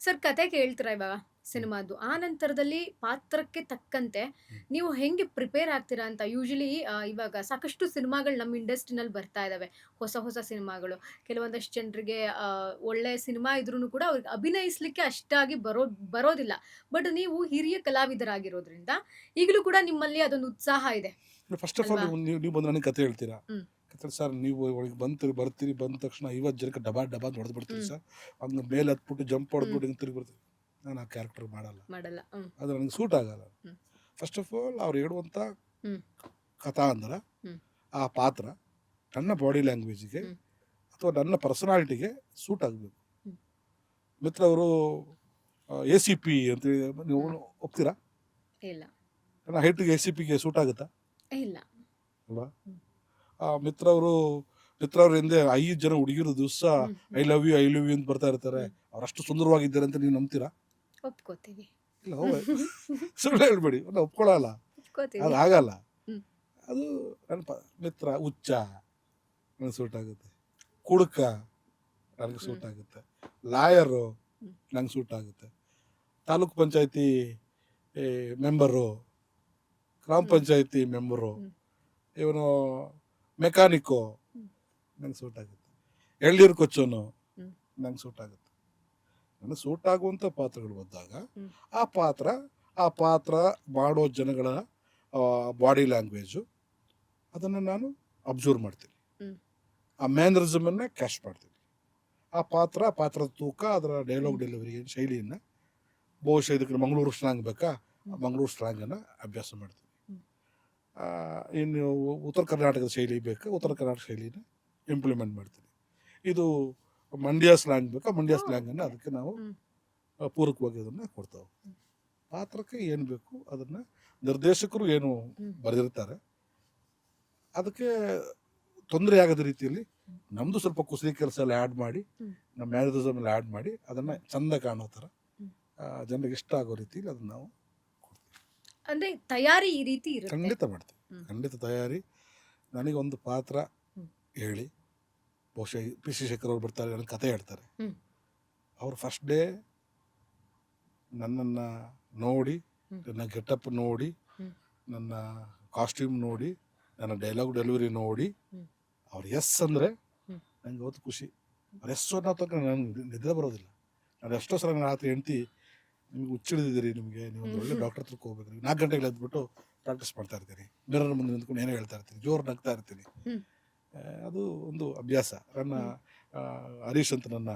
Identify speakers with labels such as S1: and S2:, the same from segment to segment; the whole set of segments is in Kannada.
S1: ಸರ್ ಕತೆ ಕೇಳ್ತೀರಾ ಇವಾಗ ಸಿನಿಮಾದ್ದು. ಆ ನಂತರದಲ್ಲಿ ಪಾತ್ರಕ್ಕೆ ತಕ್ಕಂತೆ ನೀವು ಹೆಂಗೆ ಪ್ರಿಪೇರ್ ಆಗ್ತೀರಾ ಅಂತ ಯೂಶುವಲಿ ಇವಾಗ ಸಾಕಷ್ಟು ಸಿನಿಮಾಗಳು ನಮ್ಮ ಇಂಡಸ್ಟ್ರಿನಲ್ಲಿ ಬರ್ತಾ ಇದಾವೆ. ಹೊಸ ಹೊಸ ಸಿನಿಮಾಗಳು. ಕೆಲವೊಂದಷ್ಟು ಜನರಿಗೆ ಒಳ್ಳೆ ಸಿನಿಮಾ ಇದ್ರೂನು ಕೂಡ ಅವ್ರಿಗೆ ಅಭಿನಯಿಸ್ಲಿಕ್ಕೆ ಅಷ್ಟಾಗಿ ಬರೋದಿಲ್ಲ. ಬಟ್ ನೀವು ಹಿರಿಯ ಕಲಾವಿದರಾಗಿರೋದ್ರಿಂದ ಈಗಲೂ ಕೂಡ ನಿಮ್ಮಲ್ಲಿ ಅದೊಂದು ಉತ್ಸಾಹ ಇದೆ
S2: ಫಸ್ಟ್ ಆಫ್ ಆಲ್
S1: ಅಲ್ವಾ?
S2: ನೀವು ಬಂದು ನನಗೆ ಕತೆ ಹೇಳ್ತೀರಾ.
S1: ಹ್ಮ್.
S2: ಕತೆ ಸರ್ ನೀವು ಒಳಗೆ ಬರ್ತೀರಿ ಬಂದ ತಕ್ಷಣ 50 ಜನಕ್ಕೆ ಡಬಾ ಡಬಾ ಅಂತ ಹೊಡೆದು ಬಿಡ್ತೀರಿ
S1: ಹ್ಮ್.
S2: ಸರ್. ಹಂಗೆ ಮೇಲೆ ಹತ್ಬಿಟ್ಟು ಜಂಪ್
S1: ಹ್ಮ್.
S2: ಹೊಡೆದ್ಬಿಟ್ಟು ಹಿಂಗೆ ತಿರುಗಿ ಬರ್ತೀವಿ. ನಾನು ಆ ಕ್ಯಾರೆಕ್ಟರ್ ಮಾಡಲ್ಲ.
S1: ಮಾಡಲ್ಲ. ಹ್ಮ್.
S2: ಅದು ನನಗೆ ಸೂಟ್ ಆಗಲ್ಲ.
S1: ಹ್ಮ್.
S2: ಫಸ್ಟ್ ಆಫ್ ಆಲ್ ಅವ್ರು ಹೇಳುವಂಥ
S1: ಹ್ಮ್.
S2: ಕಥಾ ಅಂದ್ರೆ
S1: ಹ್ಮ್.
S2: ಆ ಪಾತ್ರ ನನ್ನ ಬಾಡಿ ಲ್ಯಾಂಗ್ವೇಜಿಗೆ
S1: ಹ್ಮ್.
S2: ಅಥವಾ ನನ್ನ ಪರ್ಸನಾಲಿಟಿಗೆ ಸೂಟ್ ಆಗಬೇಕು.
S1: ಹ್ಮ್.
S2: ಮಿತ್ರ ಅವರು ACP ಅಂತೇಳಿ ನೀವು
S1: ಹ್ಮ್.
S2: ಒಪ್ತೀರಾ?
S1: ಇಲ್ಲ.
S2: ನನ್ನ ಹೈಟಿಗೆ ACPಗೆ ಸೂಟ್ ಆಗುತ್ತಾ
S1: ಇಲ್ಲ.
S2: ಅಲ್ವಾ?
S1: ಹ್ಮ್.
S2: ಮಿತ್ರ ಅವ್ರ ಹಿಂದೆ 5 ಜನ ಹುಡುಗಿರು ದಿವಸ
S1: ಹ್ಮ್.
S2: ಐ ಲವ್ ಯು ಅಂತ ಬರ್ತಾ ಇರ್ತಾರೆ.
S1: ಹ್ಮ್.
S2: ಅವರಷ್ಟು ಸುಂದರವಾಗಿದ್ದಾರೆ ಅಂತ ನೀವು ನಂಬ್ತೀರಾ?
S1: ಒಪ್ಕೋತೀವಿ.
S2: ಇಲ್ಲ ಸುಳ್ಳು ಹೇಳ್ಬೇಡಿ, ನಾನು ಒಪ್ಕೊಳ್ಳಲ್ಲ.
S1: ಒಪ್ಕೋತೀವಿ.
S2: ಅದು ಆಗಲ್ಲ.
S1: ಹ್ಮ್.
S2: ಅದು ನನ್ನ ಮಿತ್ರ ಹುಚ್ಚ ನನಗೆ ಸೂಟ್ ಆಗುತ್ತೆ, ಕುಡುಕ ನನಗೆ ಸೂಟ್ ಆಗುತ್ತೆ, ಲಾಯರು
S1: ಹ್ಮ್.
S2: ನಂಗೆ ಸೂಟ್ ಆಗುತ್ತೆ, ತಾಲೂಕ್ ಪಂಚಾಯತಿ ಮೆಂಬರು, ಗ್ರಾಮ ಪಂಚಾಯತಿ ಮೆಂಬರು,
S1: ಹ್ಮ್.
S2: ಇವನು ಮೆಕ್ಯಾನಿಕ್ಕು
S1: ಹ್ಮ್.
S2: ನಂಗೆ ಸೂಟ್ ಆಗುತ್ತೆ, ಎಳ್ನೀರು ಕೊಚ್ಚೋನು
S1: ಹ್ಮ್.
S2: ನಂಗೆ ಸೂಟ್ ಆಗುತ್ತೆ. ನನಗೆ ಸೂಟ್ ಆಗುವಂಥ ಪಾತ್ರಗಳು ಬಂದಾಗ
S1: ಹ್ಮ್.
S2: ಆ ಪಾತ್ರ ಮಾಡೋ ಜನಗಳ ಬಾಡಿ ಲ್ಯಾಂಗ್ವೇಜು ಅದನ್ನು ನಾನು ಅಬ್ಸರ್ವ್ ಮಾಡ್ತೀನಿ.
S1: ಹ್ಮ್.
S2: ಆ ಮ್ಯಾನರಿಸಮನ್ನು ಕ್ಯಾಶ್ ಮಾಡ್ತೀನಿ. ಆ ಪಾತ್ರದ ತೂಕ, ಅದರ ಡೈಲಾಗ್ ಡೆಲಿವರಿ ಶೈಲಿಯನ್ನು ಬಹುಶಃ ಇದಕ್ಕೆ ಮಂಗಳೂರು ಸ್ಲ್ಯಾಂಗ್ ಬೇಕಾ, ಮಂಗಳೂರು ಸ್ಲ್ಯಾಂಗನ್ನು ಅಭ್ಯಾಸ ಮಾಡ್ತೀನಿ.
S1: ಹ್ಮ್.
S2: ಇನ್ನು ಉತ್ತರ ಕರ್ನಾಟಕದ ಶೈಲಿ ಬೇಕಾ, ಉತ್ತರ ಕರ್ನಾಟಕ ಶೈಲಿನ ಇಂಪ್ಲಿಮೆಂಟ್ ಮಾಡ್ತೀನಿ. ಇದು ಮಂಡ್ಯ ಸ್ಲ್ಯಾಂಗ್ ಬೇಕಾ, ಮಂಡ್ಯ ಸ್ಲ್ಯಾಂಗನ್ನು ಅದಕ್ಕೆ ನಾವು
S1: ಹ್ಮ್.
S2: ಪೂರಕವಾಗಿ ಅದನ್ನು ಕೊಡ್ತಾವೆ. ಪಾತ್ರಕ್ಕೆ ಏನು ಬೇಕು ಅದನ್ನು ನಿರ್ದೇಶಕರು ಏನು ಬರೆದಿರ್ತಾರೆ ಅದಕ್ಕೆ ತೊಂದರೆ ಆಗದ ರೀತಿಯಲ್ಲಿ ನಮ್ಮದು ಸ್ವಲ್ಪ ಕುಸರಿ ಕೆಲಸ ಎಲ್ಲ ಆ್ಯಡ್ ಮಾಡಿ, ನಮ್ಮ ಮ್ಯಾನರಿಸಮ್ ಎಲ್ಲ ಆ್ಯಡ್ ಮಾಡಿ ಅದನ್ನು ಚಂದ ಕಾಣೋ ಥರ ಜನರಿಗೆ ಇಷ್ಟ ಆಗೋ ರೀತಿಯಲ್ಲಿ ಅದನ್ನು ನಾವು ಕೊಡ್ತೀವಿ.
S1: ಅಂದ್ರೆ ತಯಾರಿ ಈ ರೀತಿ ಇರುತ್ತೆ.
S2: ಖಂಡಿತ ಮಾಡ್ತೀವಿ, ಖಂಡಿತ ತಯಾರಿ. ನನಗೊಂದು ಪಾತ್ರ ಹೇಳಿ, ಬಹುಶಃ PC ಶೇಖರ್ ಅವ್ರು ಬರ್ತಾರೆ, ನನಗೆ ಕತೆ ಹೇಳ್ತಾರೆ. ಅವ್ರು ಫಸ್ಟ್ ಡೇ ನನ್ನನ್ನು ನೋಡಿ, ನನ್ನ ಗೆಟಪ್ ನೋಡಿ, ನನ್ನ ಕಾಸ್ಟ್ಯೂಮ್ ನೋಡಿ, ನನ್ನ ಡೈಲಾಗ್ ಡೆಲಿವರಿ ನೋಡಿ ಅವ್ರು ಎಸ್ ಅಂದರೆ ನನಗೆ ಅವತ್ತು ಖುಷಿ. ಅವ್ರು ಎಸ್ ಅನ್ನೋ ತನಕ ನನಗೆ ನಿದ್ರೆ ಬರೋದಿಲ್ಲ. ನಾನು ಎಷ್ಟೋ ಸಲ ನನ್ನ ರಾತ್ರಿ ಹೆಂಡ್ತಿ, ನಿಮ್ಗೆ ಹುಚ್ಚಿಡಿದಿರಿ, ನಿಮಗೆ ನೀವು ಒಂದು ಒಳ್ಳೆ ಡಾಕ್ಟರ್ ಹತ್ರಕ್ಕೆ ಹೋಗ್ಬೇಕು, 4 ಗಂಟೆಗೆ ಎದ್ಬಿಟ್ಟು ಪ್ರಾಕ್ಟೀಸ್ ಮಾಡ್ತಾ ಇರ್ತೀನಿ, ಮಿರರ್ ಮುಂದೆ ನಿಂತ್ಕೊಂಡು ಏನೋ ಹೇಳ್ತಾ ಇರ್ತೀನಿ, ಜೋರು ನಗ್ತಾ ಇರ್ತೀನಿ. ಅದು ಒಂದು ಅಭ್ಯಾಸ. ನನ್ನ ಹರೀಶ್ ಅಂತ ನನ್ನ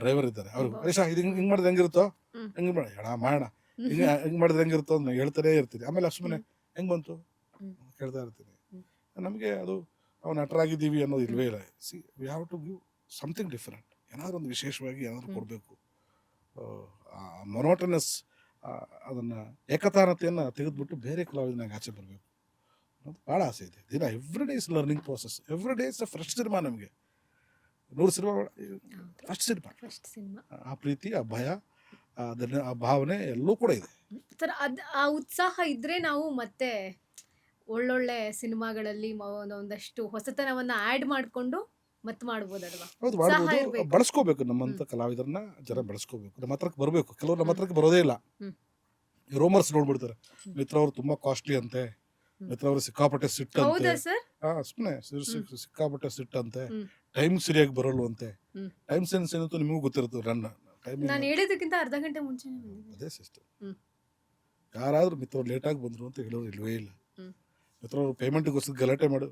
S2: ಡ್ರೈವರ್ ಇದ್ದಾರೆ, ಅವರು ಹರೀಶ ಇದು ಹಿಂಗೆ ಮಾಡಿದ್ರೆ ಹೆಂಗಿರುತ್ತೋ, ಹೆಂಗೆ ಮಾಡಿ ಮಾಡೋಣ, ಹಿಂಗೆ ಮಾಡಿದ್ರೆ ಹೆಂಗಿರುತ್ತೋ ಅಂತ ಹೇಳ್ತಾನೇ ಇರ್ತೀನಿ. ಆಮೇಲೆ ಸುಮ್ಮನೆ ಹೆಂಗೆ ಬಂತು ಕೇಳ್ತಾ ಇರ್ತೀನಿ. ನಮಗೆ ಅದು ನಾವು ನಟರಾಗಿದ್ದೀವಿ ಅನ್ನೋದು ಇಲ್ವೇ ಇಲ್ಲ. We have to give something different. ಏನಾದರೂ ಒಂದು ವಿಶೇಷವಾಗಿ ಏನಾದರೂ ಕೊಡಬೇಕು. ಮೊನೋಟನಸ್ ಅದನ್ನು ಏಕತಾನತೆಯನ್ನು ತೆಗೆದುಬಿಟ್ಟು ಬೇರೆ ಕಲಾವಿದನಾಗ ಆಚೆ ಬರಬೇಕು ಅನ್ನೋದು ಭಾಳ ಆಸೆ ಇದೆ. ದಿನ every day is learning process. Every day is a fresh cinema. ನಮಗೆ 100 ಸಿನಿಮಾ ಫಸ್ಟ್ ಸಿನಿಮಾ. ಆ ಪ್ರೀತಿ, ಆ ಭಯ, ಆ ಭಾವನೆ ಎಲ್ಲವೂ ಕೂಡ ಇದೆ
S1: ಸರ್. ಆ ಉತ್ಸಾಹ ಇದ್ರೆ ನಾವು ಮತ್ತೆ ಒಳ್ಳೊಳ್ಳೆ ಸಿನಿಮಾಗಳಲ್ಲಿ ಒಂದಷ್ಟು ಹೊಸತನವನ್ನ ಆಡ್ ಮಾಡ್ಕೊಂಡು ಮತ್ತೆ ಮಾಡ್ಬೋದಲ್ವಾ?
S2: ಹೌದು, ಮಾಡ್ಬೋದು. ಬಳಸ್ಕೋಬೇಕು, ನಮ್ಮಂಥ ಕಲಾವಿದರನ್ನ ಜನ ಬೆಳೆಸ್ಕೋಬೇಕು, ನಮ್ಮ ಹತ್ರಕ್ಕೆ ಬರಬೇಕು. ಕೆಲವರು ನಮ್ಮ ಹತ್ರಕ್ಕೆ ಬರೋದೇ ಇಲ್ಲ. ರೋಮರ್ಸ್ ನೋಡ್ಬಿಡ್ತಾರೆ, ಮಿತ್ರ ಅವರು ತುಂಬ ಕಾಸ್ಟ್ಲಿ ಅಂತೆ, ಮಿತ್ರ ಅವರು ಸಿಕ್ಕಾಪಟ್ಟೆ ಸಿಟ್ಟಂತೆ, ಸುಮ್ಮನೆ ಸಿಕ್ಕಾಪಟ್ಟೆ ಸಿಟ್ಟಂತೆ, ಟೈಮ್ ಸರಿಯಾಗಿ ಬರೋಲ್ವಂತೆ. ಟೈಮ್ ಸೆನ್ಸ್ ಏನಂತೂ ನಿಮಗೂ ಗೊತ್ತಿರುತ್ತೆ. ನನ್ನ ಟೈಮ್
S1: ನಾನು ಹೇಳಿದಕ್ಕಿಂತ ಅರ್ಧ ಗಂಟೆ ಮುಂಚೆ
S2: ಅದೇ ಸಿಸ್ಟಮ್. ಯಾರಾದರೂ ಮಿತ್ರವ್ರು ಲೇಟಾಗಿ ಬಂದರು ಅಂತ ಹೇಳೋರು ಇಲ್ವೇ ಇಲ್ಲ. ಮಿತ್ರವ್ರು ಪೇಮೆಂಟ್ಗೋಸ್ಕರ ಗಲಾಟೆ ಮಾಡು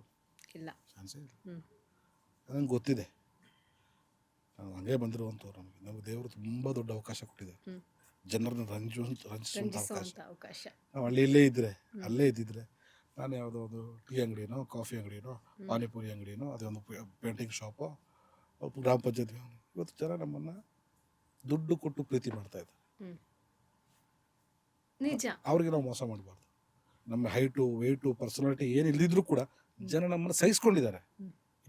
S1: ಇಲ್ಲ,
S2: ಚಾನ್ಸೇ ಇಲ್ಲ. ನನಗೆ ಗೊತ್ತಿದೆ, ನಾವು ಹಂಗೆ ಬಂದಿರುವಂಥವ್ರು. ನಮಗೆ ದೇವರು ತುಂಬ ದೊಡ್ಡ ಅವಕಾಶ ಕೊಟ್ಟಿದೆ, ಜನರನ್ನ ರಂಜಿಸುವಂಥ ಅವಕಾಶ. ನಾವು ಇಲ್ಲೇ ಇದ್ದರೆ, ಅಲ್ಲೇ ಇದ್ದಿದ್ರೆ, ನಾನು ಯಾವುದೋ ಒಂದು ಟೀ ಅಂಗಡಿನೋ, ಕಾಫಿ ಅಂಗಡಿನೋ, ಪಾನಿಪುರಿ ಅಂಗಡಿನೋ, ಅದೇ ಒಂದು ಪೇಂಟಿಂಗ್ ಶಾಪೋ, ಗ್ರಾಮ ಪಂಚಾಯತ್. ಇವತ್ತು ಜನ ನಮ್ಮನ್ನು ದುಡ್ಡು ಕೊಟ್ಟು ಪ್ರೀತಿ ಮಾಡ್ತಾಯಿದ್ದಾರೆ.
S1: ನಿಜ.
S2: ಅವ್ರಿಗೆ ನಾವು ಮೋಸ ಮಾಡಬಾರ್ದು. ನಮ್ಮ ಹೈಟು, ವೆಯ್ಟು, ಪರ್ಸನಾಲಿಟಿ ಏನು ಇಲ್ಲದಿದ್ರೂ ಕೂಡ ಜನ ನಮ್ಮನ್ನು ಸಹಿಸ್ಕೊಂಡಿದ್ದಾರೆ.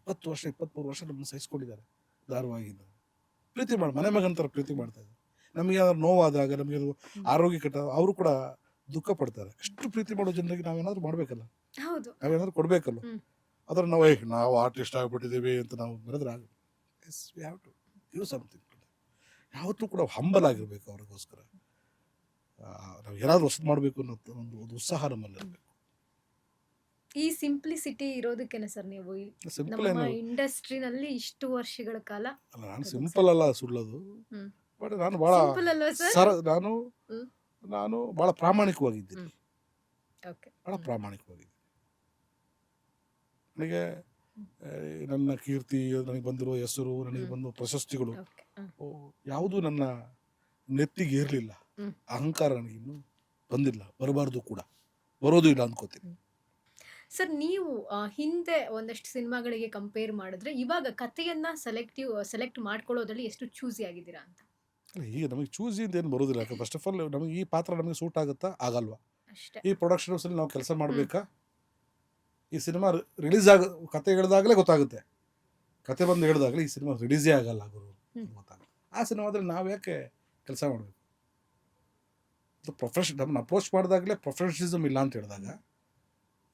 S2: 20 ವರ್ಷ 23 ವರ್ಷ ನಮ್ಮನ್ನು ಸಹಿಸ್ಕೊಂಡಿದ್ದಾರೆ. ಧಾರವಾಹಿಯಿಂದ ಪ್ರೀತಿ ಮನೆ ಮಗಂತರ ಪ್ರೀತಿ ಮಾಡ್ತಾಯಿದ್ದಾರೆ. ನಮಗೆ ಏನಾದ್ರು ನೋವಾದಾಗ, ನಮಗೆ ಆರೋಗ್ಯ ಕೆಟ್ಟ, ಅವರು ಕೂಡ ದುಃಖ ಪಡ್ತಾರೆ. ಎಷ್ಟು ಪ್ರೀತಿ ಮಾಡೋ ಜನರಿಗೆ ನಾವೇನಾದ್ರು ಮಾಡಬೇಕಲ್ಲ, ನಾವೇನಾದ್ರು ಕೊಡಬೇಕಲ್ಲ. ಅದ್ರ ನಾವು ಆರ್ಟಿಸ್ಟ್ ಆಗಿಬಿಟ್ಟಿದ್ದೀವಿ ಅಂತ ನಾವು ಬರೆದ್ರೆ we have to give something. ಯಾವತ್ತೂ ಕೂಡ ಹಂಬಲ್ ಆಗಿರ್ಬೇಕು ಅವ್ರಿಗೋಸ್ಕರ. ನಾವು ಏನಾದರೂ ಹೊಸದು ಮಾಡಬೇಕು ಅನ್ನೋ ಒಂದು ಉತ್ಸಾಹ ನಮ್ಮಲ್ಲಿರಬೇಕು.
S1: ಈ ಸಿಂಪ್ಲಿಸಿಟಿ ಇರೋದಕ್ಕೇನೆ ಸರ್ ನೀವು
S2: ಸಿಂಪಲ್
S1: ನಮ್ಮ
S2: ಏನು
S1: ಇಂಡಸ್ಟ್ರಿನಲ್ಲಿ ಇಷ್ಟು ವರ್ಷಗಳ ಕಾಲ
S2: ಅಲ್ಲ, ನಾನು
S1: ಬದುಕ್
S2: ಸಿಂಪಲ್ ಅಲ್ಲ ಸುಳ್ಳೋದು.
S1: ಹ್ಮ್
S2: ಬಟ್ ನಾನು ಭಾಳ
S1: ಸಿಂಪಲ್ ಅಲ್ವಾ ಸರ್?
S2: ನಾನು
S1: ಹ್ಮ್
S2: ನಾನು ಭಾಳ ಪ್ರಾಮಾಣಿಕವಾಗಿದ್ದೀನಿ.
S1: ಹ್ಮ್ ಓಕೆ
S2: ಭಾಳ ಪ್ರಾಮಾಣಿಕವಾಗಿದ್ದೀನಿ. ನನಗೆ ನನ್ನ ಕೀರ್ತಿ, ನನಗೆ ಬಂದಿರೋ ಹೆಸರು, ನನಗೆ ಬಂದಿರೋ ಪ್ರಶಸ್ತಿಗಳು
S1: ಓಕೆ
S2: ಯಾವುದೂ ನನ್ನ ನೆತ್ತಿಗೆ ಏರಲಿಲ್ಲ.
S1: ಹ್ಮ್.
S2: ಅಹಂಕಾರ ನನಗಿನ್ನೂ ಬಂದಿಲ್ಲ, ಬರಬಾರ್ದು ಕೂಡ, ಬರೋದು ಇಲ್ಲ ಅಂದ್ಕೋತೀನಿ.
S1: ಸರ್ ನೀವು ಹಿಂದೆ ಒಂದಷ್ಟು ಸಿನಿಮಾಗಳಿಗೆ ಕಂಪೇರ್ ಮಾಡಿದ್ರೆ ಇವಾಗ ಕಥೆಯನ್ನ ಸೆಲೆಕ್ಟ್ ಮಾಡ್ಕೊಳ್ಳೋದ್ರಲ್ಲಿ ಎಷ್ಟು ಚೂಸಿ ಆಗಿದ್ದೀರಾ ಅಂತ?
S2: ಈಗ ನಮಗೆ ಚೂಸಿ ಅಂತ ಏನು ಬರೋದಿಲ್ಲ. ಯಾಕೆ ಫಸ್ಟ್ ಆಫ್ ಆಲ್ ನಮಗೆ ಈ ಪಾತ್ರ ನಮಗೆ ಸೂಟ್ ಆಗುತ್ತಾ ಆಗಲ್ವಾ,
S1: ಅಷ್ಟೇ.
S2: ಈ ಪ್ರೊಡಕ್ಷನ್ ಹೌಸಲ್ಲಿ ನಾವು ಕೆಲಸ ಮಾಡಬೇಕಾ, ಈ ಸಿನಿಮಾ ರಿಲೀಸ್ ಕತೆ ಹೇಳಿದಾಗಲೇ ಗೊತ್ತಾಗುತ್ತೆ. ಕತೆ ಬಂದು ಹೇಳಿದಾಗಲೇ ಈ ಸಿನಿಮಾ ರಿಲೀಸೇ ಆಗಲ್ಲ ಗುರು
S1: ಹ್ಮ್.
S2: ಗೊತ್ತಾಗುತ್ತೆ. ಆ ಸಿನಿಮಾದಲ್ಲಿ ನಾವು ಯಾಕೆ ಕೆಲಸ ಮಾಡಬೇಕು? ನಮ್ಮನ್ನು ಅಪ್ರೋಚ್ ಮಾಡಿದಾಗಲೇ ಪ್ರೊಫೆಷನಲಿಸಮ್ ಇಲ್ಲ ಅಂತ ಹೇಳಿದಾಗ,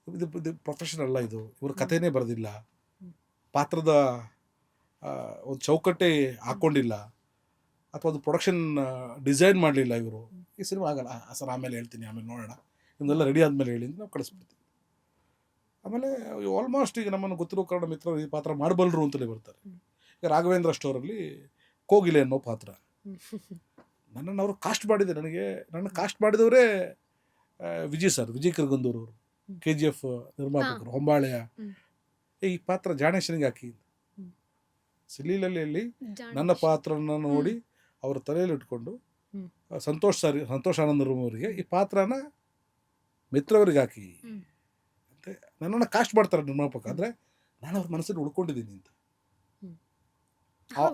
S2: ಇದು ಪ್ರೊಫೆಷನ್ ಅಲ್ಲ, ಇದು ಇವ್ರ ಕಥೆನೇ ಬರೆದಿಲ್ಲ, ಪಾತ್ರದ ಒಂದು ಚೌಕಟ್ಟೆ ಹಾಕ್ಕೊಂಡಿಲ್ಲ, ಅಥವಾ ಒಂದು ಪ್ರೊಡಕ್ಷನ್ ಡಿಸೈನ್ ಮಾಡಲಿಲ್ಲ ಇವರು, ಈ ಸಿನಿಮಾ ಆಗಲ್ಲ. ಸರ್ ಆಮೇಲೆ ಹೇಳ್ತೀನಿ, ಆಮೇಲೆ ನೋಡೋಣ, ಇದೆಲ್ಲ ರೆಡಿ ಆದಮೇಲೆ ಹೇಳಿ ನಾವು ಕಳಿಸ್ಬಿಡ್ತೀವಿ. ಆಮೇಲೆ ಆಲ್ಮೋಸ್ಟ್ ಈಗ ನಮ್ಮನ್ನು ಗೊತ್ತಿರೋ ಕಾರಣ ಮಿತ್ರರು ಈ ಪಾತ್ರ ಮಾಡಬಲ್ಲರು ಅಂತಲೇ ಬರ್ತಾರೆ. ಈಗ ರಾಘವೇಂದ್ರ ಸ್ಟೋರಲ್ಲಿ ಕೋಗಿಲೆ ಅನ್ನೋ ಪಾತ್ರ ನನ್ನನ್ನು ಅವರು ಕಾಸ್ಟ್ ಮಾಡಿದೆ. ನನ್ನ ಕಾಸ್ಟ್ ಮಾಡಿದವರೇ ವಿಜಯ್ ಕರ್ಗಂದೂರು ಅವರು, KGF ನಿರ್ಮಾಪಕರು, ಹೊಂಬಾಳೆಯ. ಈ ಪಾತ್ರ ಜಾಣೇಶನಿಗೆ ಹಾಕಿ ಸಿಲೀಲಲ್ಲಿ ನನ್ನ ಪಾತ್ರನ ನೋಡಿ ಅವ್ರ ತಲೆಯಲ್ಲಿ ಇಟ್ಕೊಂಡು ಸಂತೋಷ್ ಆನಂದರೂಮ್ ಅವರಿಗೆ ಈ ಪಾತ್ರನ ಮಿತ್ರವರಿಗೆ ಹಾಕಿ ಅಂತ ನನ್ನನ್ನು ಕಾಸ್ಟ್ ಮಾಡ್ತಾರೆ ನಿರ್ಮಾಪಕ. ಅಂದರೆ ನಾನು ಅವ್ರ ಮನಸ್ಸಲ್ಲಿ ಉಳ್ಕೊಂಡಿದ್ದೀನಿ ಅಂತ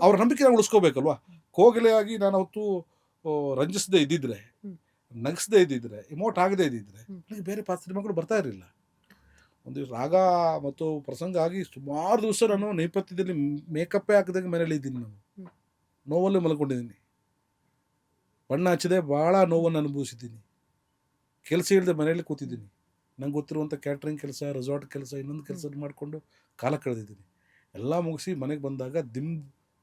S2: ಅವ್ರ ನಂಬಿಕೆ ನಾವು ಉಳಿಸ್ಕೋಬೇಕಲ್ವಾ. ಕೋಗಿಲೆಯಾಗಿ ನಾನು ಅವತ್ತು ರಂಜಿಸದೇ ಇದ್ದಿದ್ರೆ, ನಗಿಸದೇ ಇದ್ದಿದ್ರೆ, ಇಮೋಟ್ ಆಗದೇ ಇದ್ದಿದ್ರೆ ನನಗೆ ಬೇರೆ ಸಿನಿಮಾಗಳು ಬರ್ತಾ ಇರಲಿಲ್ಲ. ಒಂದು ರಾಗ ಮತ್ತು ಪ್ರಸಂಗ ಆಗಿ ಸುಮಾರು ದಿವಸ ನಾನು ನೇಪಥ್ಯದಲ್ಲಿ ಮೇಕಪ್ಪೇ ಹಾಕಿದಾಗ ಮನೇಲಿ ಇದ್ದೀನಿ. ನಾನು ನೋವಲ್ಲೇ ಮಲ್ಕೊಂಡಿದ್ದೀನಿ, ಬಣ್ಣ ಹಚ್ಚದೆ ಭಾಳ ನೋವನ್ನು ಅನುಭವಿಸಿದ್ದೀನಿ, ಕೆಲಸ ಇಲ್ಲದೆ ಮನೆಯಲ್ಲಿ ಕೂತಿದ್ದೀನಿ. ನಂಗೆ ಗೊತ್ತಿರುವಂಥ ಕ್ಯಾಟ್ರಿಂಗ್ ಕೆಲಸ, ರೆಸಾರ್ಟ್ ಕೆಲಸ, ಇನ್ನೊಂದು ಕೆಲಸ ಮಾಡಿಕೊಂಡು ಕಾಲ ಕಳೆದಿದ್ದೀನಿ. ಎಲ್ಲ ಮುಗಿಸಿ ಮನೆಗೆ ಬಂದಾಗ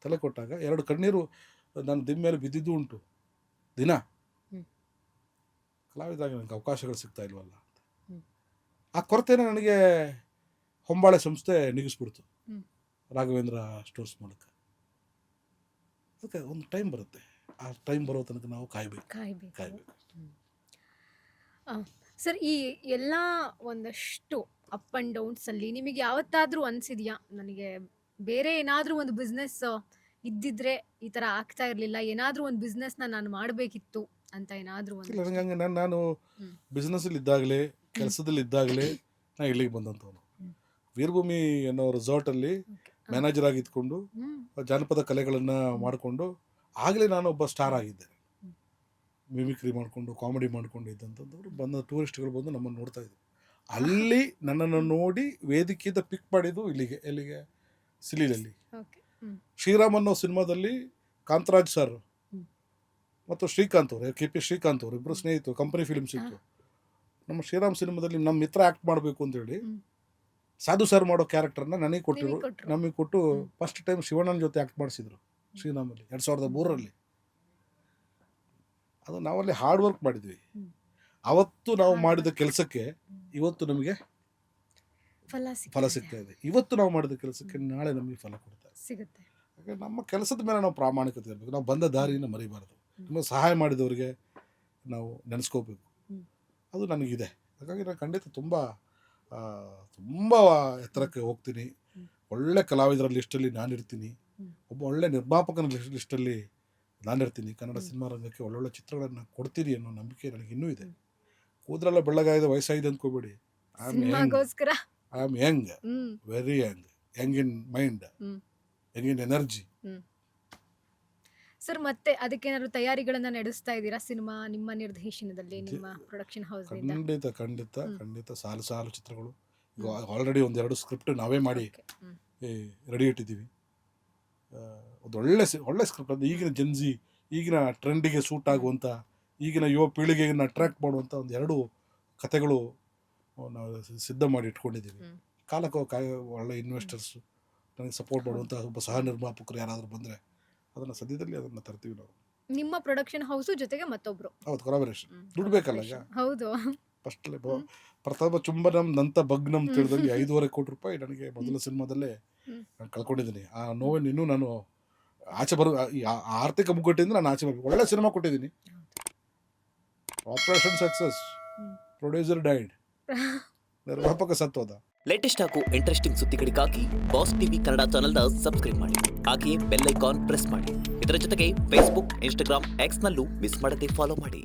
S2: ತಲೆ ಕೊಟ್ಟಾಗ 2 ಕಣ್ಣೀರು ನನ್ನ ದಿಮ್ಮ ಮೇಲೆ ಬಿದ್ದಿದ್ದು ಉಂಟು ದಿನ. ಕಲಾವಿದಾಗ ನನಗೆ ಅವಕಾಶಗಳು ಸಿಗ್ತಾ ಇಲ್ವಲ್ಲ ಅಂತ. ಆ ಕೊರತೆನ ನನಗೆ ಹೊಂಬಾಳೆ ಸಂಸ್ಥೆ ನೀಗಿಸ್ಬಿಡ್ತು ರಾಘವೇಂದ್ರ ಸ್ಟೋರ್ಸ್ ಮೂಲಕ. ಅದಕ್ಕೆ ಒಂದು ಟೈಮ್ ಬರುತ್ತೆ, ಆ ಟೈಮ್ ಬರೋ ತನಕ ನಾವು ಕಾಯ್ಬೇಕು.
S1: ಸರ್, ಈ ಎಲ್ಲ ಒಂದಷ್ಟು ಅಪ್ ಆ್ಯಂಡ್ ಡೌನ್ಸಲ್ಲಿ ನಿಮಗೆ ಯಾವತ್ತಾದರೂ ಅನಿಸಿದೆಯಾ, ನನಗೆ ಬೇರೆ ಏನಾದರೂ ಒಂದು ಬಿಸ್ನೆಸ್ ಇದ್ದಿದ್ರೆ ಈ ಥರ ಆಗ್ತಾ ಇರಲಿಲ್ಲ, ಏನಾದರೂ ಒಂದು ಬಿಸ್ನೆಸ್ನ ನಾನು ಮಾಡಬೇಕಿತ್ತು ಅಂತ ಏನಾದರೂ ಒಂದು?
S2: ಇಲ್ಲ, ನನಗೆ ನಾನು ಬಿಸ್ನೆಸ್ಸಲ್ಲಿ ಇದ್ದಾಗಲೇ, ಕೆಲಸದಲ್ಲಿ ಇದ್ದಾಗಲೇ ನಾನು ಇಲ್ಲಿಗೆ ಬಂದಂಥವನು. ವೀರಭೂಮಿ ಅನ್ನೋ ರೆಸಾರ್ಟಲ್ಲಿ ಮ್ಯಾನೇಜರ್ ಆಗಿ ಇದ್ಕೊಂಡು ಜಾನಪದ ಕಲೆಗಳನ್ನು ಮಾಡಿಕೊಂಡು ಆಗಲೇ ನಾನು ಒಬ್ಬ ಸ್ಟಾರ್ ಆಗಿದ್ದೆ. ಮಿಮಿಕ್ರಿ ಮಾಡಿಕೊಂಡು, ಕಾಮಿಡಿ ಮಾಡಿಕೊಂಡು ಇದ್ದಂಥವ್ರು ಬಂದ ಟೂರಿಸ್ಟ್ಗಳು ಬಂದು ನಮ್ಮನ್ನು ನೋಡ್ತಾ ಇದ್ರು. ಅಲ್ಲಿ ನನ್ನನ್ನು ನೋಡಿ ವೇದಿಕೆಯಿಂದ ಪಿಕ್ ಮಾಡಿದ್ದು ಎಲ್ಲಿಗೆ ಸಿಲೀಲಲ್ಲಿ. ಶ್ರೀರಾಮ್ ಅನ್ನೋ ಸಿನಿಮಾದಲ್ಲಿ ಕಾಂತರಾಜ್ ಸರ್ ಮತ್ತು ಶ್ರೀಕಾಂತ್ ಅವರು, KP ಶ್ರೀಕಾಂತ್ ಅವರು ಇಬ್ಬರು ಸ್ನೇಹಿತರು, ಕಂಪನಿ ಫಿಲ್ಮ್ಸ್ ಇತ್ತು. ನಮ್ಮ ಶ್ರೀರಾಮ್ ಸಿನಿಮಾದಲ್ಲಿ ನಮ್ಮ ಮಿತ್ರ ಆ್ಯಕ್ಟ್ ಮಾಡಬೇಕು ಅಂತೇಳಿ ಸಾಧು ಸರ್ ಮಾಡೋ ಕ್ಯಾರೆಕ್ಟರ್ನ ನಮಗೆ ಕೊಟ್ಟು ಫಸ್ಟ್ ಟೈಮ್ ಶಿವಣ್ಣನ ಜೊತೆ ಆ್ಯಕ್ಟ್ ಮಾಡಿಸಿದ್ರು ಶ್ರೀರಾಮಲ್ಲಿ 2003ರಲ್ಲಿ. ಅದು ನಾವಲ್ಲಿ ಹಾರ್ಡ್ ವರ್ಕ್ ಮಾಡಿದ್ವಿ. ಅವತ್ತು ನಾವು ಮಾಡಿದ ಕೆಲಸಕ್ಕೆ ಇವತ್ತು ನಮಗೆ ಫಲ ಸಿಗ್ತಾ ಇದೆ. ಇವತ್ತು ನಾವು ಮಾಡಿದ ಕೆಲಸಕ್ಕೆ ನಾಳೆ ನಮಗೆ ಫಲ ಸಿಗುತ್ತೆ. ಹಾಗೆ ನಮ್ಮ ಕೆಲಸದ ಮೇಲೆ ನಾವು ಪ್ರಾಮಾಣಿಕತೆ ಇರಬೇಕು. ನಾವು ಬಂದ ದಾರಿನ ಮರಿಬಾರ್ದು. ನಮಗೆ ಸಹಾಯ ಮಾಡಿದವರಿಗೆ ನಾವು ನೆನೆಸ್ಕೋಬೇಕು. ಅದು ನನಗಿದೆ. ಹಾಗಾಗಿ ನಾನು ಖಂಡಿತ ತುಂಬ ಎತ್ತರಕ್ಕೆ ಹೋಗ್ತೀನಿ. ಒಳ್ಳೆ ಕಲಾವಿದರ ಲಿಸ್ಟಲ್ಲಿ ನಾನಿರ್ತೀನಿ. ಒಬ್ಬ ಒಳ್ಳೆ ನಿರ್ಮಾಪಕನ ಲಿಸ್ಟಲ್ಲಿ ನಾನಿರ್ತೀನಿ. ಕನ್ನಡ ಸಿನಿಮಾ ರಂಗಕ್ಕೆ ಒಳ್ಳೊಳ್ಳೆ ಚಿತ್ರಗಳನ್ನು ಕೊಡ್ತೀನಿ ಅನ್ನೋ ನಂಬಿಕೆ ನನಗೆ ಇನ್ನೂ ಇದೆ. ಕೂದಲೆಲ್ಲ ಬೆಳ್ಳಗಾಗಿದೆ, ವಯಸ್ಸಾಗಿದೆ ಅಂದ್ಕೋಬೇಡಿ. I am young, very young in mind, young in energy.
S1: Sir, ಮತ್ತೆ ಅದಕ್ಕೇನಾದ್ರು ತಯಾರಿಗಳನ್ನ ನಡೆಸ್ತಾ ಇದ್ದೀರಾ ಸಿನಿಮಾ ನಿಮ್ಮ ನಿರ್ದೇಶನದಲ್ಲಿ, ನಿಮ್ಮ ಪ್ರೊಡಕ್ಷನ್ ಹೌಸ್?
S2: ಖಂಡಿತ ಸಾಲು ಚಿತ್ರಗಳು. ಆಲ್ರೆಡಿ 1-2 ಸ್ಕ್ರಿಪ್ಟ್ ನಾವೇ ಮಾಡಿ ರೆಡಿ ಇಟ್ಟಿದ್ದೀವಿ. ಒಂದು ಒಳ್ಳೆ ಸ್ಕ್ರಿಪ್ಟ್. ಅದು ಈಗಿನ ಟ್ರೆಂಡಿಗೆ ಸೂಟ್ ಆಗುವಂಥ, ಈಗಿನ ಯುವ ಪೀಳಿಗೆಯನ್ನು ಅಟ್ರ್ಯಾಕ್ಟ್ ಮಾಡುವಂಥ 1-2 ಕಥೆಗಳು ನಾವು ಸಿದ್ಧ ಮಾಡಿ ಇಟ್ಕೊಂಡಿದ್ದೀವಿ. ಕಾಲಕ್ಕೆ ಒಳ್ಳೆ ಇನ್ವೆಸ್ಟರ್ಸು, ನನಗೆ ಸಪೋರ್ಟ್ ಮಾಡುವಂಥ ಒಬ್ಬ ಸಹ ನಿರ್ಮಾಪಕರು ಯಾರಾದರೂ ಬಂದರೆ ಅದನ್ನು ಸದ್ಯದಲ್ಲಿ ಅದನ್ನು ತರ್ತೀವಿ ನಾವು.
S1: ನಿಮ್ಮ ಪ್ರೊಡಕ್ಷನ್ ಹೌಸು ಜೊತೆಗೆ ಮತ್ತೊಬ್ರು.
S2: ಹೌದು, ಕೊಲಾಬರೇಷನ್. ದುಡ್ಡು ಬೇಕಲ್ಲ ಈಗ.
S1: ಹೌದು.
S2: ಫಸ್ಟ್ ಪ್ರಥಮ ಚುಂಬನಂ ನಂತ ಭಗ್ನಂ ತಿಳಿದಲ್ಲಿ 5.5 ಕೋಟಿ ರೂಪಾಯಿ ನನಗೆ ಮೊದಲ ಸಿನಿಮಾದಲ್ಲೇ ನಾನು ಕಳ್ಕೊಂಡಿದ್ದೀನಿ. ಆ ನೋವನ್ನು ಇನ್ನೂ ನಾನು ಆಚೆ ಈ ಆರ್ಥಿಕ ಮುಗ್ಗಟ್ಟಿಂದ ನಾನು ಆಚೆ ಬರ್ಬೇಕು. ಒಳ್ಳೆ ಸಿನಿಮಾ ಕೊಟ್ಟಿದ್ದೀನಿ. ಆಪರೇಷನ್ ಸಕ್ಸಸ್, ಪ್ರೊಡ್ಯೂಸರ್ ಡೈಡ್, ನಿರ್ಮಾಪಕ ಸತ್ತೋದ.
S3: ಲೇಟೆಸ್ಟ್ ಹಾಗೂ ಇಂಟ್ರೆಸ್ಟಿಂಗ್ ಸುದ್ದಿಗಳಿಗಾಗಿ ಬಾಸ್ ಟಿವಿ ಕನ್ನಡ ಚಾನೆಲ್ನ ಸಬ್ಸ್ಕ್ರೈಬ್ ಮಾಡಿ. ಹಾಗೆಯೇ ಬೆಲ್ ಐಕಾನ್ ಪ್ರೆಸ್ ಮಾಡಿ. ಇದರ ಜೊತೆಗೆ ಫೇಸ್ಬುಕ್, ಇನ್ಸ್ಟಾಗ್ರಾಮ್, ಎಕ್ಸ್ನಲ್ಲೂ ಮಿಸ್ ಮಾಡದೆ ಫಾಲೋ ಮಾಡಿ.